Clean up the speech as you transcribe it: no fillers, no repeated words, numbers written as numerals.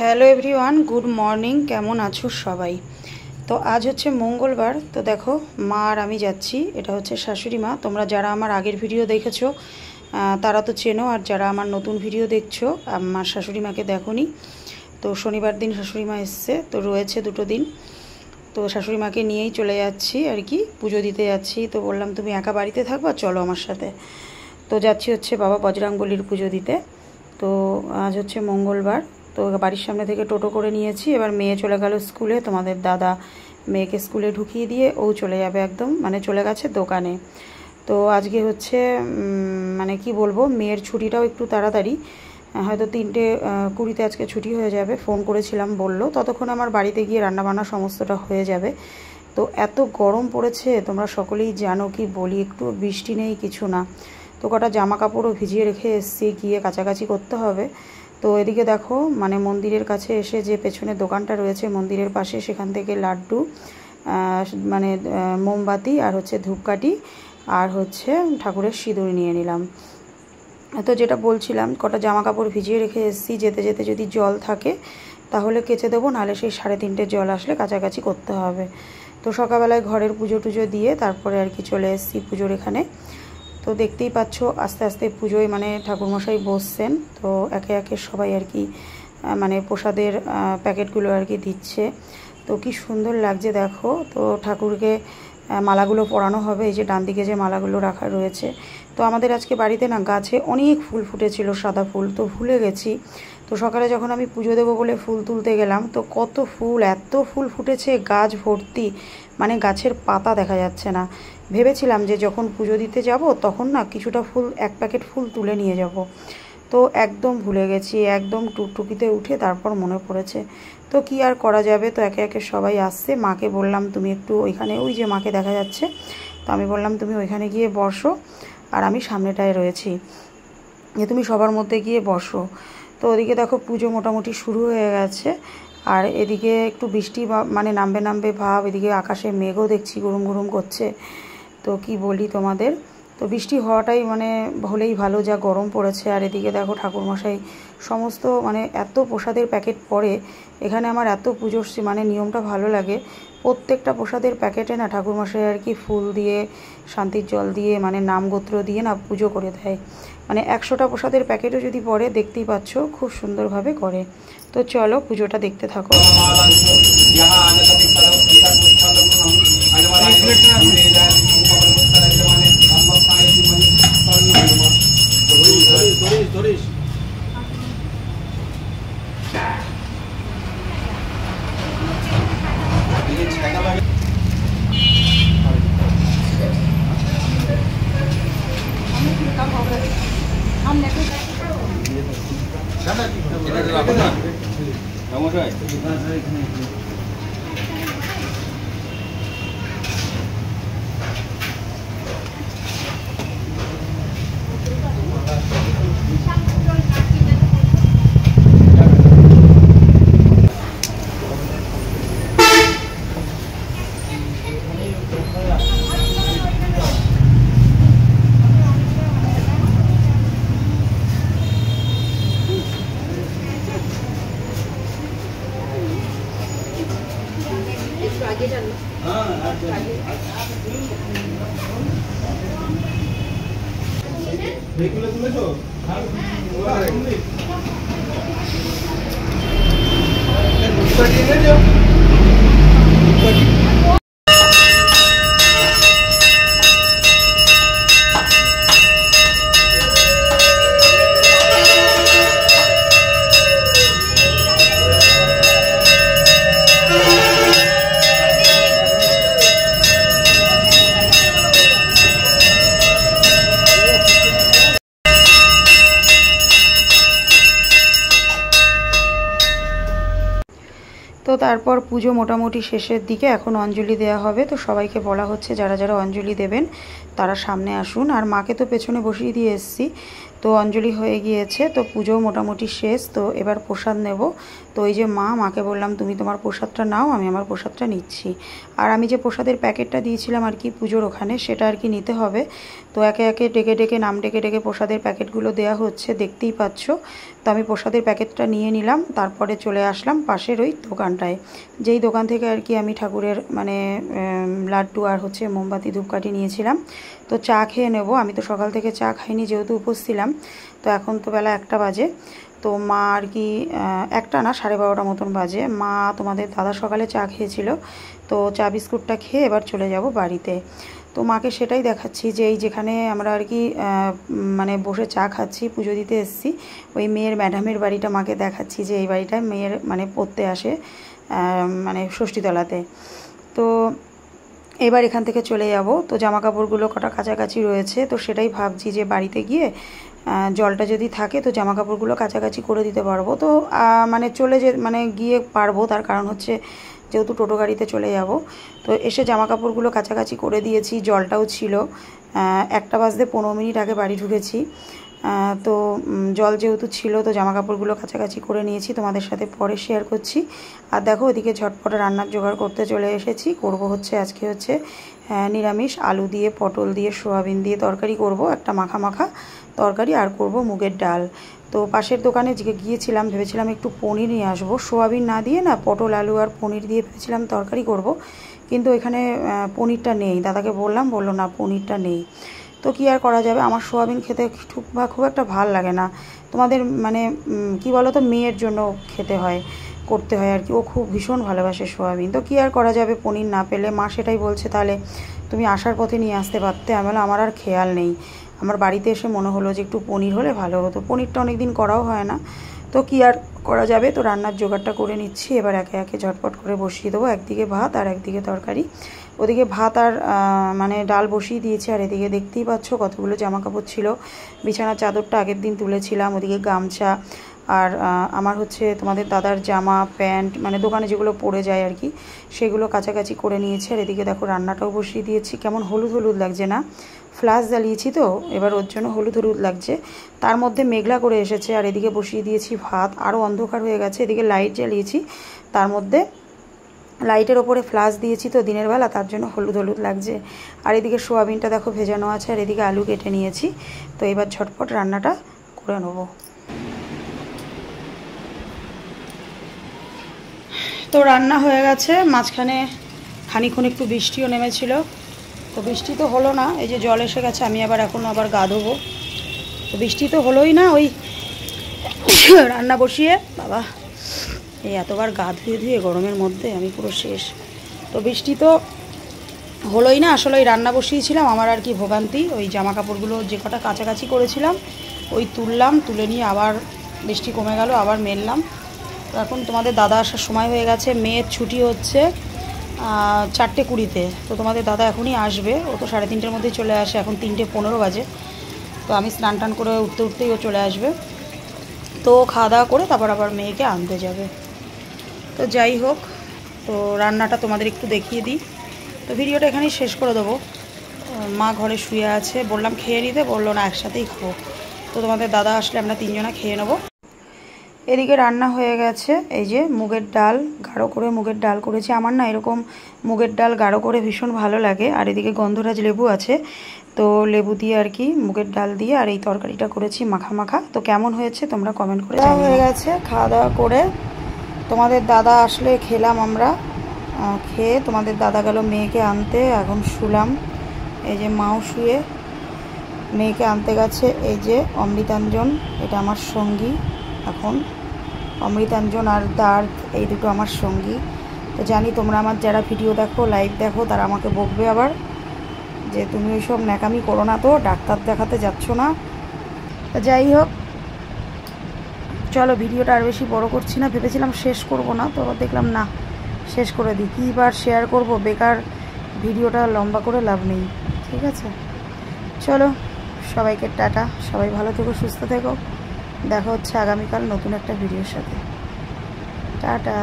Hello everyone, good morning. কেমন আছো সবাই? তো আজ হচ্ছে মঙ্গলবার। তো দেখো, মা আর আমি যাচ্ছি। এটা হচ্ছে শাশুড়ি মা। তোমরা যারা আমার আগের ভিডিও দেখেছো তারা তো চেনো, আর যারা আমার নতুন ভিডিও দেখছো আমার শাশুড়ি মাকে দেখোনি। তো শনিবার দিন শাশুড়ি মা এসছে, তো রয়েছে 2 দিন। তো শাশুড়ি মাকে নিয়েই চলে যাচ্ছি আর কি, পুজো দিতে যাচ্ছি। তো বললাম তুমি একা বাড়িতে থাকবা, চলো আমার সাথে। তো যাচ্ছি হচ্ছে বাবা বজরংবলীর পুজো দিতে। তো আজ হচ্ছে মঙ্গলবার। তো বাড়ির সামনে থেকে টোটো করে নিয়েছি। এবার মেয়ে চলে গেল স্কুলে। তোমাদের দাদা মেয়েকে স্কুলে ঢুকিয়ে দিয়ে ও চলে যাবে, একদম মানে চলে গেছে দোকানে। তো আজকে হচ্ছে মানে কি বলবো, মেয়ের ছুটিটাও একটু তাড়াতাড়ি, হয়তো 3:20 আজকে ছুটি হয়ে যাবে। ফোন করেছিলাম, বললো ততক্ষণ আমার বাড়িতে গিয়ে রান্নাবান্না সমস্তটা হয়ে যাবে। তো এত গরম পড়েছে, তোমরা সকলেই জানো, কি বলি, একটু বৃষ্টি নেই, কিছু না। তো কটা জামা কাপড়ও ভিজিয়ে রেখে এসেছি, গিয়ে কাচাকাচি করতে হবে। তো এদিকে দেখো, মানে মন্দিরের কাছে এসে যে পেছনে দোকানটা রয়েছে মন্দিরের পাশে, সেখান থেকে লাড্ডু, মানে মোমবাতি আর হচ্ছে ধূপকাঠি আর হচ্ছে ঠাকুরের সিঁদুর নিয়ে নিলাম। তো যেটা বলছিলাম, কটা জামা কাপড় ভিজিয়ে রেখে এসেছি, যেতে যেতে যদি জল থাকে তাহলে কেচে দেবো, নাহলে সেই 3:30 জল আসলে কাচাকাচি করতে হবে। তো সকালবেলায় ঘরের পুজো টুজো দিয়ে তারপরে আর কি চলে এসেছি পুজোর এখানে। তো দেখতেই পাচ্ছ আস্তে আস্তে পুজোয় মানে ঠাকুরমশাই বসছেন। তো একে একে সবাই আর কি মানে প্রসাদের প্যাকেটগুলো আর কি দিচ্ছে। তো কি সুন্দর লাগছে দেখো। তো ঠাকুরকে মালাগুলো পরানো হবে, এই যে ডান দিকে যে মালাগুলো রাখা রয়েছে। তো আমাদের আজকে বাড়িতে না গাছে অনেক ফুল ফুটেছিল, সাদা ফুল, তো ভুলে গেছি। তো সকালে যখন আমি পুজো দেবো বলে ফুল তুলতে গেলাম, তো কত ফুল, এত ফুল ফুটেছে গাছ ভর্তি, মানে গাছের পাতা দেখা যাচ্ছে না। ভেবেছিলাম যে যখন পুজো দিতে যাব তখন না কিছুটা ফুল, 1 প্যাকেট ফুল তুলে নিয়ে যাব। তো একদম ভুলে গেছি, একদম টুকটুকিতে উঠে তারপর মনে পড়েছে। তো কি আর করা যাবে, তো একে একে সবাই আসছে। মাকে বললাম তুমি একটু ওইখানে, ওই যে মাকে দেখা যাচ্ছে, তো আমি বললাম তুমি ওইখানে গিয়ে বসো, আর আমি সামনেটায় রয়েছি, যে তুমি সবার মধ্যে গিয়ে বসো। তো ওদিকে দেখো পুজো মোটামুটি শুরু হয়ে গেছে, আর এদিকে একটু বৃষ্টি মানে নামবে নামবে ভাব। এদিকে আকাশে মেঘও দেখছি গুরুম গুরুম করছে। তো কি বলি তোমাদের, তো বৃষ্টি হওয়াটাই মানে হলেই ভালো, যা গরম পড়েছে। আর এদিকে দেখো ঠাকুরমশাই সমস্ত মানে এত প্রসাদের প্যাকেট পড়ে এখানে। আমার এত পুজোর মানে নিয়মটা ভালো লাগে। প্রত্যেকটা প্রসাদের প্যাকেটে না ঠাকুরমশাই আর কি ফুল দিয়ে, শান্তির জল দিয়ে, মানে নাম গোত্র দিয়ে না পুজো করে দেয়। মানে 100টা প্রসাদের প্যাকেটও যদি পড়ে, দেখতেই পাচ্ছ খুব সুন্দরভাবে করে। তো চলো পুজোটা দেখতে থাকো। তো তারপর পুজো মোটামুটি শেষের দিকে, এখন অঞ্জলি দেওয়া হবে। তো সবাইকে বলা হচ্ছে যারা যারা অঞ্জলি দেবেন তারা সামনে আসুন। আর মাকে তো পেছনে বসিয়ে দিয়ে এসেছি। তো অঞ্জলি হয়ে গিয়েছে, তো পুজো মোটামুটি শেষ। তো এবার প্রসাদ নেব। তো এই যে মাকে বললাম তুমি তোমার প্রসাদটা নাও, আমি আমার প্রসাদটা নিচ্ছি। আর আমি যে প্রসাদের প্যাকেটটা দিয়েছিলাম আর কি পুজোর ওখানে, সেটা আর কি নিতে হবে। তো একে একে ডেকে ডেকে নাম ডেকে ডেকে প্রসাদের প্যাকেটগুলো দেওয়া হচ্ছে, দেখতেই পাচ্ছ। তো আমি প্রসাদের প্যাকেটটা নিয়ে নিলাম, তারপরে চলে আসলাম পাশের ওই দোকানটায়, যেই দোকান থেকে আর কি আমি ঠাকুরের মানে লাড্ডু আর হচ্ছে মোমবাতি ধূপকাঠি নিয়েছিলাম। তো চা খেয়ে নেব। আমি তো সকাল থেকে চা খাইনি, যেহেতু উপোস ছিলাম। তো এখন তো বেলা 1টা বাজে। তো মা আর কি 1টা না 12:30 মতন বাজে। মা তোমাদের দাদা সকালে চা খেয়েছিল, তো চা বিস্কুটটা খেয়ে এবার চলে যাব বাড়িতে। তো মাকে সেটাই দেখাচ্ছি যে এই যেখানে আমরা আর কি মানে বসে চা খাচ্ছি, পুজো দিতে এসেছি, ওই মেয়ের ম্যাডামের বাড়িটা মাকে দেখাচ্ছি যে এই বাড়িটায় মেয়ের মানে পড়তে আসে মানে ষষ্ঠীতলাতে। তো এবার এখান থেকে চলে যাব। তো জামা কাপড়গুলো কটা কাছাকাছি রয়েছে, তো সেটাই ভাবছি যে বাড়িতে গিয়ে জলটা যদি থাকে তো জামা কাপড়গুলো কাছাকাছি করে দিতে পারবো। তো মানে মানে গিয়ে পারবো, তার কারণ হচ্ছে যেহেতু টোটো গাড়িতে চলে যাব। তো এসে জামা কাপড়গুলো কাছাকাছি করে দিয়েছি, জলটাও ছিল। 1টা বাজতে 15 মিনিট আগে বাড়ি ঢুকেছি। তো জল যেহেতু ছিল তো জামা কাপড়গুলো কাছাকাছি করে নিয়েছি, তোমাদের সাথে পরে শেয়ার করছি। আর দেখো ওদিকে ঝটপটে রান্নার জোগাড় করতে চলে এসেছি। করব হচ্ছে আজকে হচ্ছে নিরামিষ আলু দিয়ে পটল দিয়ে সোয়াবিন দিয়ে তরকারি করব, একটা মাখা মাখা তরকারি, আর করব মুগের ডাল। তো পাশের দোকানে গিয়েছিলাম, ভেবেছিলাম একটু পনির নিয়ে আসবো, সোয়াবিন না দিয়ে না পটল আলু আর পনির দিয়ে ভেবেছিলাম তরকারি করব, কিন্তু এখানে পনিরটা নেই। দাদাকে বললাম, বললো না পনিরটা নেই। তো কী আর করা যাবে, আমার সোয়াবিন খেতে খুব একটা ভাল লাগে না। তোমাদের মানে কি বলো তো, মেয়ের জন্য খেতে হয়, করতে হয় আর কি, ও খুব ভীষণ ভালোবাসে সোয়াবিন। তো কী আর করা যাবে, পনির না পেলে মা সেটাই বলছে তাহলে তুমি আসার পথে নিয়ে আসতে পারতে। আমি বললাম আমার আর খেয়াল নেই, আমার বাড়িতে এসে মনে হলো যে একটু পনির হলে ভালো হতো। পনিরটা অনেক দিন করাও হয় না, তো কী আর করা যাবে। তো রান্নার জোগাড়টা করে নিচ্ছি, এবার একে একে ঝটপট করে বসিয়ে দেবো। একদিকে ভাত আর একদিকে তরকারি। ওদিকে ভাত আর মানে ডাল বসিয়ে দিয়েছি, আর এদিকে দেখতেই পাচ্ছ কতগুলো জামা কাপড় ছিল। বিছানার চাদরটা আগের দিন তুলেছিলাম, ওদিকে গামছা আর আমার হচ্ছে তোমাদের দাদার জামা প্যান্ট মানে দোকানে যেগুলো পরে যায় আর কি, সেগুলো কাছাকাছি করে নিয়েছি। আর এদিকে দেখো রান্নাটাও বসিয়ে দিয়েছি। কেমন হলুদ হলুদ লাগছে না, ফ্লাশ জ্বালিয়েছি তো এবার ওর জন্য হলুদ হলুদ লাগছে। তার মধ্যে মেঘলা করে এসেছে, আর এদিকে বসিয়ে দিয়েছি ভাত, আরও অন্ধকার হয়ে গেছে। এদিকে লাইট জ্বালিয়েছি, তার মধ্যে লাইটের ওপরে ফ্লাশ দিয়েছি তো দিনের বেলা, তার জন্য হলুদ হলুদ লাগছে। আর এদিকে সোয়াবিনটা দেখো ভেজানো আছে, আর এদিকে আলু কেটে নিয়েছি। তো এবার ঝটপট রান্নাটা করে নেব। তো রান্না হয়ে গেছে, মাঝখানে খানিক্ষণ একটু বৃষ্টিও নেমেছিল, তো বৃষ্টি তো হলো না, এই যে জল এসে গেছে। আমি এখন আবার গা ধোবো, তো বৃষ্টি তো হলোই না। ওই রান্না বসিয়ে বাবা এই এতবার গা ধুয়ে ধুয়ে গরমের মধ্যে আমি পুরো শেষ। তো বৃষ্টি তো হলোই না, আসলে ওই রান্না বসিয়েছিলাম। আমার আর কি ভোগান্তি, ওই জামা কাপড়গুলো যে কটা কাছাকাছি করেছিলাম ওই তুললাম, তুলে নিয়ে আবার বৃষ্টি কমে গেল, আবার মেললাম। তো এখন তোমাদের দাদা আসার সময় হয়ে গেছে, মেয়ের ছুটি হচ্ছে 4:20-তে। তো তোমাদের দাদা এখনই আসবে, ও তো 3:30-র মধ্যেই চলে আসে, এখন 3:15 বাজে। তো আমি স্নান টান করে উঠতে উঠতেই ও চলে আসবে। তো খাওয়া দাওয়া করে তারপর আবার মেয়েকে আনতে যাবে। তো যাই হোক, তো রান্নাটা তোমাদের একটু দেখিয়ে দিই। তো ভিডিওটা এখানেই শেষ করে দেবো। মা ঘরে শুয়ে আছে, বললাম খেয়ে নিতে, বললো না একসাথেই খাবো। তো তোমাদের দাদা আসলে আমরা 3জনা খেয়ে নেবো। এদিকে রান্না হয়ে গেছে, এই যে মুগের ডাল, গাঢ় করে মুগের ডাল করেছি। আমার না এরকম মুগের ডাল গাঢ় করে ভীষণ ভালো লাগে। আর এদিকে গন্ধরাজ লেবু আছে, তো লেবু দিয়ে আর কি মুগের ডাল দিয়ে আর এই তরকারিটা করেছি মাখা মাখা। তো কেমন হয়েছে তোমরা কমেন্ট করে জানিও। হয়ে গেছে খাওয়া দাওয়া করে, তোমাদের দাদা আসলে খেলাম আমরা, খেয়ে তোমাদের দাদা গেল মেয়েকে আনতে, এখন শুলাম। এই যে মাও শুয়ে মেয়েকে আনতে গেছে। এই যে অমৃতাঞ্জন, এটা আমার সঙ্গী এখন, অমৃতাঞ্জন আর দার্থ, এই দুটো আমার সঙ্গী। তো জানি তোমরা আমার যারা ভিডিও দেখো লাইভ দেখো তারা আমাকে বকবে আবার যে তুমি ওইসব ন্যাকামি করো না, তো ডাক্তার দেখাতে যাচ্ছ না। তো যাই হোক, চলো ভিডিওটা আর বেশি বড় করছি না, ভেবেছিলাম শেষ করব না, তো দেখলাম না শেষ করে দিই, কী বার শেয়ার করব, বেকার ভিডিওটা লম্বা করে লাভ নেই। ঠিক আছে, চলো সবাইকে টাটা, সবাই ভালো থেকো, সুস্থ থেকো, দেখা হচ্ছে আগামীকাল নতুন একটা ভিডিওর সাথে। টাটা।